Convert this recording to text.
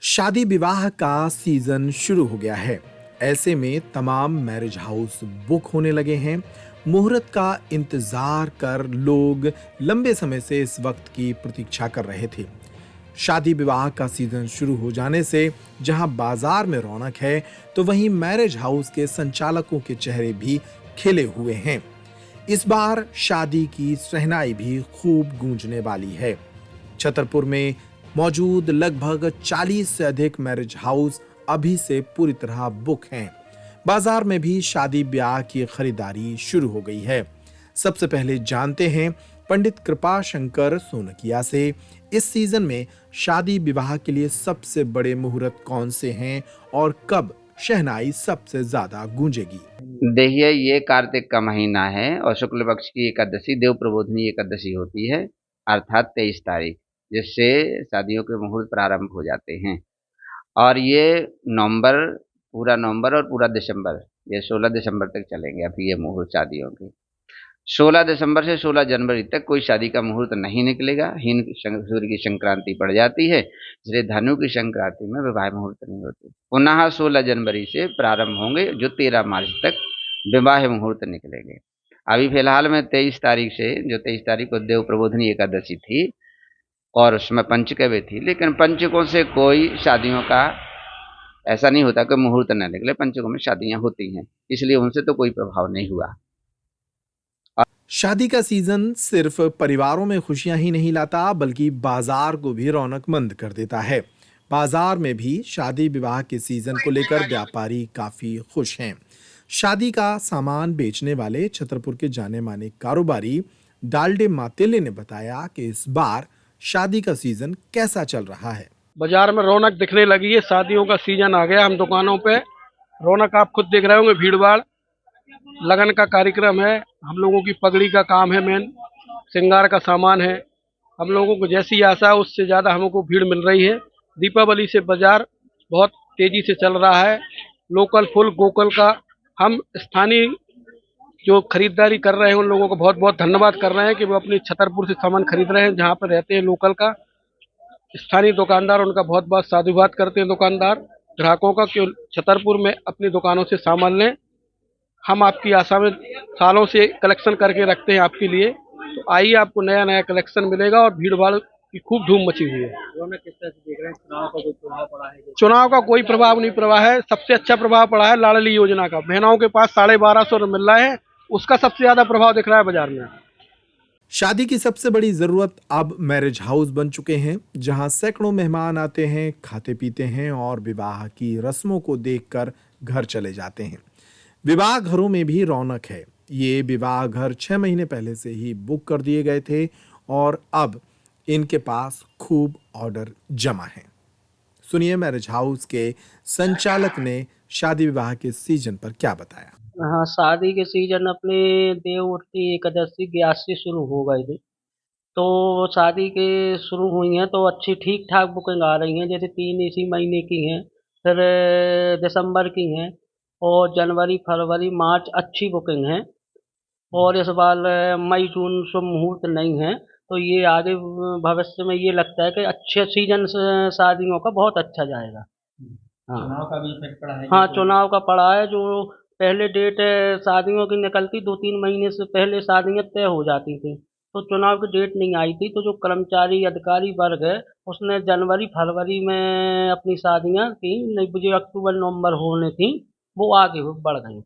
शादी विवाह का सीजन शुरू हो गया है। ऐसे में तमाम मैरिज हाउस बुक होने लगे हैं। मुहूर्त का इंतजार कर लोग लंबे समय से इस वक्त की प्रतीक्षा कर रहे थे। शादी विवाह का सीजन शुरू हो जाने से जहां बाजार में रौनक है, तो वहीं मैरिज हाउस के संचालकों के चेहरे भी खिले हुए हैं। इस बार शादी की शहनाई भी खूब गूंजने वाली है। छतरपुर में मौजूद लगभग 40 से अधिक मैरिज हाउस अभी से पूरी तरह बुक हैं। बाजार में भी शादी ब्याह की खरीदारी शुरू हो गई है। सबसे पहले जानते हैं पंडित कृपा शंकर सोनकिया से, इस सीजन में शादी विवाह के लिए सबसे बड़े मुहूर्त कौन से हैं और कब शहनाई सबसे ज्यादा गूंजेगी। देखिए, ये कार्तिक का महीना है और शुक्ल पक्ष की एकादशी देव प्रबोधिनी एकादशी होती है, अर्थात 23 तारीख, जिससे शादियों के मुहूर्त प्रारंभ हो जाते हैं। और ये नवंबर, पूरा नवंबर और पूरा दिसंबर, ये 16 दिसंबर तक चलेंगे। अभी ये मुहूर्त शादियों के 16 दिसंबर से 16 जनवरी तक कोई शादी का मुहूर्त नहीं निकलेगा। हीन सूर्य की संक्रांति पड़ जाती है, इसलिए धनु की संक्रांति में विवाह मुहूर्त नहीं होते। पुनः 16 जनवरी से प्रारंभ होंगे, जो 13 मार्च तक विवाह मुहूर्त निकलेंगे। अभी फिलहाल में 23 तारीख से, जो 23 तारीख को देव प्रबोधिनी एकादशी थी और उसमें पंचक भी थी, लेकिन पंचकों से कोई शादियों का ऐसा नहीं होता कि मुहूर्त न निकले। पंचकों में शादियां होती हैं, इसलिए उनसे तो कोई प्रभाव नहीं हुआ। शादी का सीजन सिर्फ परिवारों में खुशियां ही नहीं लाता, बल्कि बाजार को भी रौनकमंद कर देता है। बाजार में भी शादी विवाह के सीजन को लेकर व्यापारी काफी खुश हैं। शादी का सामान बेचने वाले छतरपुर के जाने माने कारोबारी डालडे मातेले ने बताया कि इस बार शादी का सीजन कैसा चल रहा है। बाजार में रौनक दिखने लगी है। शादियों का सीजन आ गया। हम दुकानों पे रौनक आप खुद देख रहे होंगे, भीड़ भाड़। लगन का कार्यक्रम है, हम लोगों की पगड़ी का काम है, मेन श्रृंगार का सामान है। हम लोगों को जैसी आशा है उससे ज़्यादा हमको भीड़ मिल रही है। दीपावली से बाजार बहुत तेजी से चल रहा है। लोकल फुल गोकल का हम स्थानीय जो खरीदारी कर रहे हैं उन लोगों को बहुत बहुत धन्यवाद कर रहे हैं कि वो अपनी छतरपुर से सामान खरीद रहे हैं, जहाँ पर रहते हैं लोकल का। स्थानीय दुकानदार उनका बहुत बहुत साधुवाद करते हैं दुकानदार ग्राहकों का, कि छतरपुर में अपनी दुकानों से सामान लें। हम आपकी आशा में सालों से कलेक्शन करके रखते हैं आपके लिए, तो आइए, आपको नया नया कलेक्शन मिलेगा। और भीड़ भाड़ की खूब धूम मची हुई है। किस तरह से देख रहे हैं, चुनाव का कोई प्रभाव पड़ा है? चुनाव का कोई प्रभाव नहीं पड़ा है। सबसे अच्छा प्रभाव पड़ा है लाडली योजना का। बहनों के पास 1250 मिल रहा है, उसका सबसे ज्यादा प्रभाव दिख रहा है बाजार में। शादी की सबसे बड़ी जरूरत अब मैरिज हाउस बन चुके हैं, जहां सैकड़ों मेहमान आते हैं, खाते पीते हैं और विवाह की रस्मों को देखकर घर चले जाते हैं। विवाह घरों में भी रौनक है। ये विवाह घर 6 महीने पहले से ही बुक कर दिए गए थे और अब इनके पास खूब ऑर्डर जमा हैं। सुनिए मैरिज हाउस के संचालक ने शादी विवाह के सीजन पर क्या बताया। हाँ, शादी के सीजन अपने देवउठनी एकादशी ग्यारह से शुरू हो गए थे। तो शादी के शुरू हुई हैं तो अच्छी ठीक ठाक बुकिंग आ रही हैं। जैसे 3 इसी महीने की हैं, फिर दिसंबर की हैं, और जनवरी फरवरी मार्च अच्छी बुकिंग है। और इस बार मई जून शुभ मुहूर्त नहीं है। तो ये आगे भविष्य में ये लगता है कि अच्छे सीजन शादियों का बहुत अच्छा जाएगा। हाँ, चुनाव का भी इफेक्ट पड़ा है? हाँ, चुनाव का पड़ा है। जो पहले डेट शादियों की निकलती, 2-3 महीने से पहले शादियाँ तय हो जाती थी, तो चुनाव की डेट नहीं आई थी। तो जो कर्मचारी अधिकारी वर्ग है उसने जनवरी फरवरी में अपनी शादियाँ की, नहीं, जो अक्टूबर नवंबर होने थी वो आगे बढ़ गई।